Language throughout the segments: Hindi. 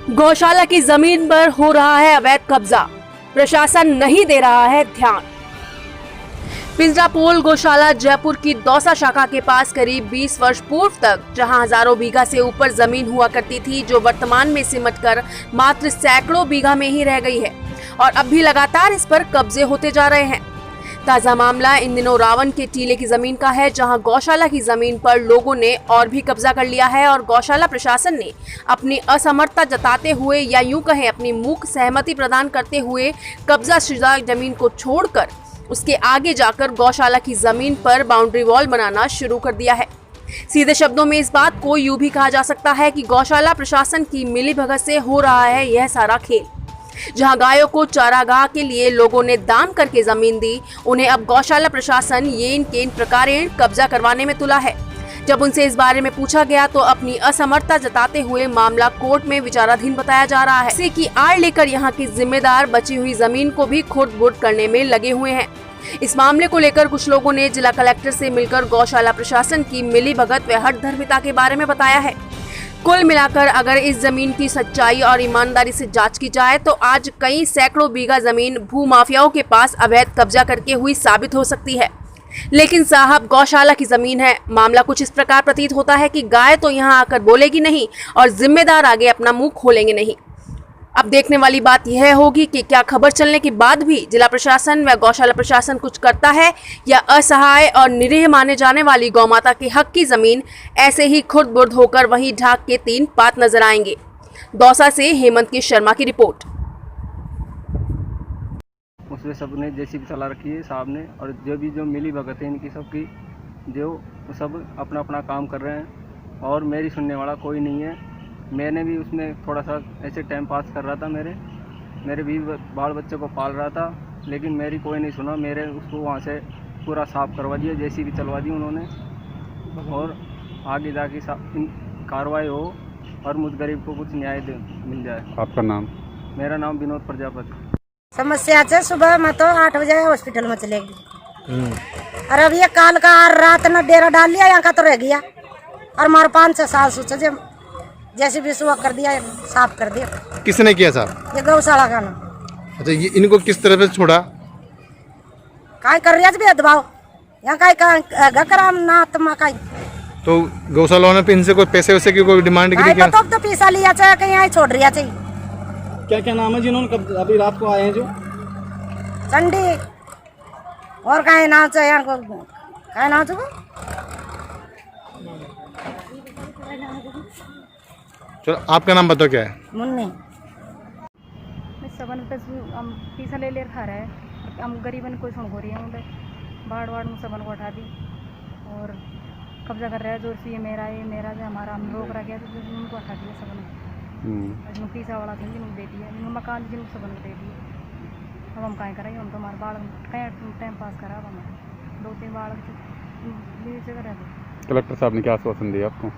गौशाला की जमीन पर हो रहा है अवैध कब्जा, प्रशासन नहीं दे रहा है ध्यान। पिंजरापोल गौशाला जयपुर की दौसा शाखा के पास करीब 20 वर्ष पूर्व तक जहां हजारों बीघा से ऊपर जमीन हुआ करती थी, जो वर्तमान में सिमटकर मात्र सैकड़ों बीघा में ही रह गई है और अब भी लगातार इस पर कब्जे होते जा रहे हैं। ताजा मामला इन दिनों रावण के टीले की जमीन का है, जहां गौशाला की जमीन पर लोगों ने और भी कब्जा कर लिया है और गौशाला प्रशासन ने अपनी असमर्थता जताते हुए या यूं कहें अपनी मूक सहमति प्रदान करते हुए कब्जा शुदा जमीन को छोड़कर उसके आगे जाकर गौशाला की जमीन पर बाउंड्री वॉल बनाना शुरू कर दिया है। सीधे शब्दों में इस बात को यूं भी कहा जा सकता है कि गौशाला प्रशासन की मिलीभगत से हो रहा है यह सारा खेल। जहां गायों को चारागाह के लिए लोगों ने दान करके जमीन दी, उन्हें अब गौशाला प्रशासन येन केन प्रकारेण कब्जा करवाने में तुला है। जब उनसे इस बारे में पूछा गया तो अपनी असमर्थता जताते हुए मामला कोर्ट में विचाराधीन बताया जा रहा है। इसी की आड़ लेकर यहाँ के जिम्मेदार बची हुई जमीन को भी खुर्द-बुर्द करने में लगे हुए हैं। इस मामले को लेकर कुछ लोगों ने जिला कलेक्टर से मिलकर गौशाला प्रशासन की मिलीभगत व हठधर्मिता के बारे में बताया है। कुल मिलाकर अगर इस जमीन की सच्चाई और ईमानदारी से जांच की जाए तो आज कई सैकड़ों बीघा जमीन भूमाफियाओं के पास अवैध कब्जा करके हुई साबित हो सकती है। लेकिन साहब, गौशाला की जमीन है। मामला कुछ इस प्रकार प्रतीत होता है कि गाय तो यहाँ आकर बोलेगी नहीं और जिम्मेदार आगे अपना मुंह खोलेंगे नहीं। अब देखने वाली बात यह होगी कि क्या खबर चलने के बाद भी जिला प्रशासन व गौशाला प्रशासन कुछ करता है या असहाय और निरीह माने जाने वाली गौमाता के हक की जमीन ऐसे ही खुर्द-बुर्द होकर वहीं ढाक के तीन पात नजर आएंगे। दौसा से हेमंत की शर्मा की रिपोर्ट। उसमें सब ने जेसीबी चला रखी है साहब ने, और जो मिली भगत है इनकी सबकी, जो सब अपना अपना काम कर रहे हैं और मेरी सुनने वाला कोई नहीं है। मैंने भी उसमें थोड़ा सा ऐसे टाइम पास कर रहा था, मेरे भी बाल बच्चों को पाल रहा था, लेकिन मेरी कोई नहीं सुना। मेरे उसको वहाँ से पूरा साफ़ करवा दिया, जेसीबी चलवा दी उन्होंने, और आगे जाके कार्रवाई हो और मुझ गरीब को कुछ न्याय मिल जाए। आपका नाम? मेरा नाम विनोद प्रजापति। समस्या है सुबह में तो 8 बजे हॉस्पिटल में चलेगी, और अब ये काल का रात में डेरा डाल लिया, यहाँ का तो रह गया, और हमारे 5-6 साल सोचे जैसे भी सुबह कर दिया, साफ कर दिया। किसने किया साहब? ये गौशाला का ना। अच्छा, ये इनको किस तरह से छोड़ा? काय कर रही है भेदभाव, यहाँ काय कराम ना आत्मा काय। तो गौशाला ने इनसे कोई पैसे वैसे की कोई डिमांड की क्या? तो पैसा लिया चाहे कहीं यहाँ छोड़ रही चाहिए। क्या क्या नाम है जिन्होंने अभी रात को आए हैं? जो चंडी और कहीं नाम चाहिए यहाँ को, कहीं नाम चाहिए। चलो, आपका नाम बताओ क्या है? मुन्नी। सबन हम पैसा ले खा रहा है, हम गरीबन कोई सुन हो रही है, बाढ़ में सबन को उठा दी और कब्जा कर रहा है जोर से। ये मेरा जो हमारा हम रोक रहा गया तो उनको उठा दिया सबन। जिनको पैसा वाला थे जिनको दे दिया, जिनको मकान जिनको सबन को दे दिए। अब हम कहीं करेंगे, हम तो हमारे बाढ़ कहीं टाइम पास करा। अब हमारे 2-3 बाढ़ जगह रहते। कलेक्टर साहब ने क्या आश्वासन दिया आपको?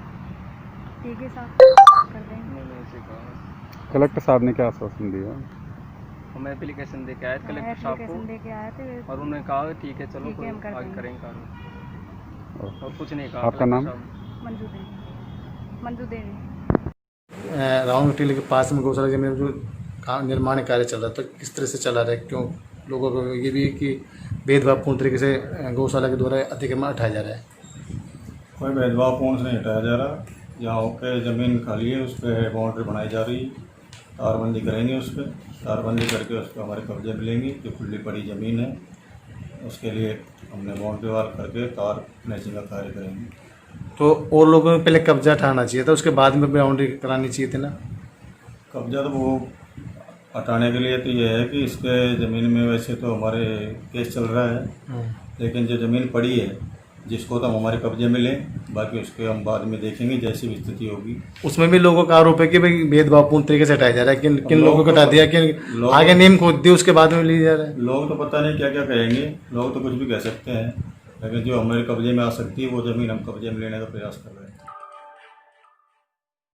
ठीक है साहब, कर देंगे। कलेक्टर साहब ने क्या आश्वासन दिया? हम एप्लीकेशन दे के आए थे कलेक्टर साहब को, लेके आए थे और उन्होंने कहा ठीक है चलो कोई आगे करेंगे कार्रवाई, और कुछ नहीं कहा। आपका नाम? मंजू देवी। रावण टीले के पास में गौशाला जमीन जो निर्माण कार्य चल रहा था, तो किस तरह से चला रहा है? क्यों लोगों को ये भी कि भेदभावपूर्ण तरीके से गौशाला के द्वारा अतिक्रमण हटाया जा रहा है? कोई भेदभावपूर्ण से नहीं हटाया जा रहा। जहाँ पे ज़मीन खाली है उस पर बाउंड्री बनाई जा रही, तारबंदी करेंगे, उस पर तारबंदी करके उस पर हमारे कब्जे मिलेंगे। जो खुली पड़ी ज़मीन है उसके लिए हमने बाउंड्री वाल करके तार मैचिंग का कार्य करेंगे। तो और लोगों में पहले कब्जा हटाना चाहिए था, उसके बाद में बाउंड्री करानी चाहिए थी ना? कब्जा तो वो हटाने के लिए तो ये है कि इसके ज़मीन में वैसे तो हमारे केस चल रहा है, लेकिन जो ज़मीन पड़ी है जिसको तो हम हमारे कब्जे में लें, बाकी उसके हम बाद में देखेंगे जैसी भी स्थिति होगी। उसमें भी लोगों का आरोप है कि भाई भेदभावपूर्ण तरीके से हटाया जा रहा है। किन लोगों को हटा दिया, किन आगे नेम खोद दी उसके बाद में लिया जा रहा है? लोग तो पता नहीं क्या क्या कहेंगे, लोग तो कुछ भी कह सकते हैं, लेकिन जो हमारे कब्जे में आ सकती है वो ज़मीन हम कब्जे में लेने का प्रयास कर रहे हैं।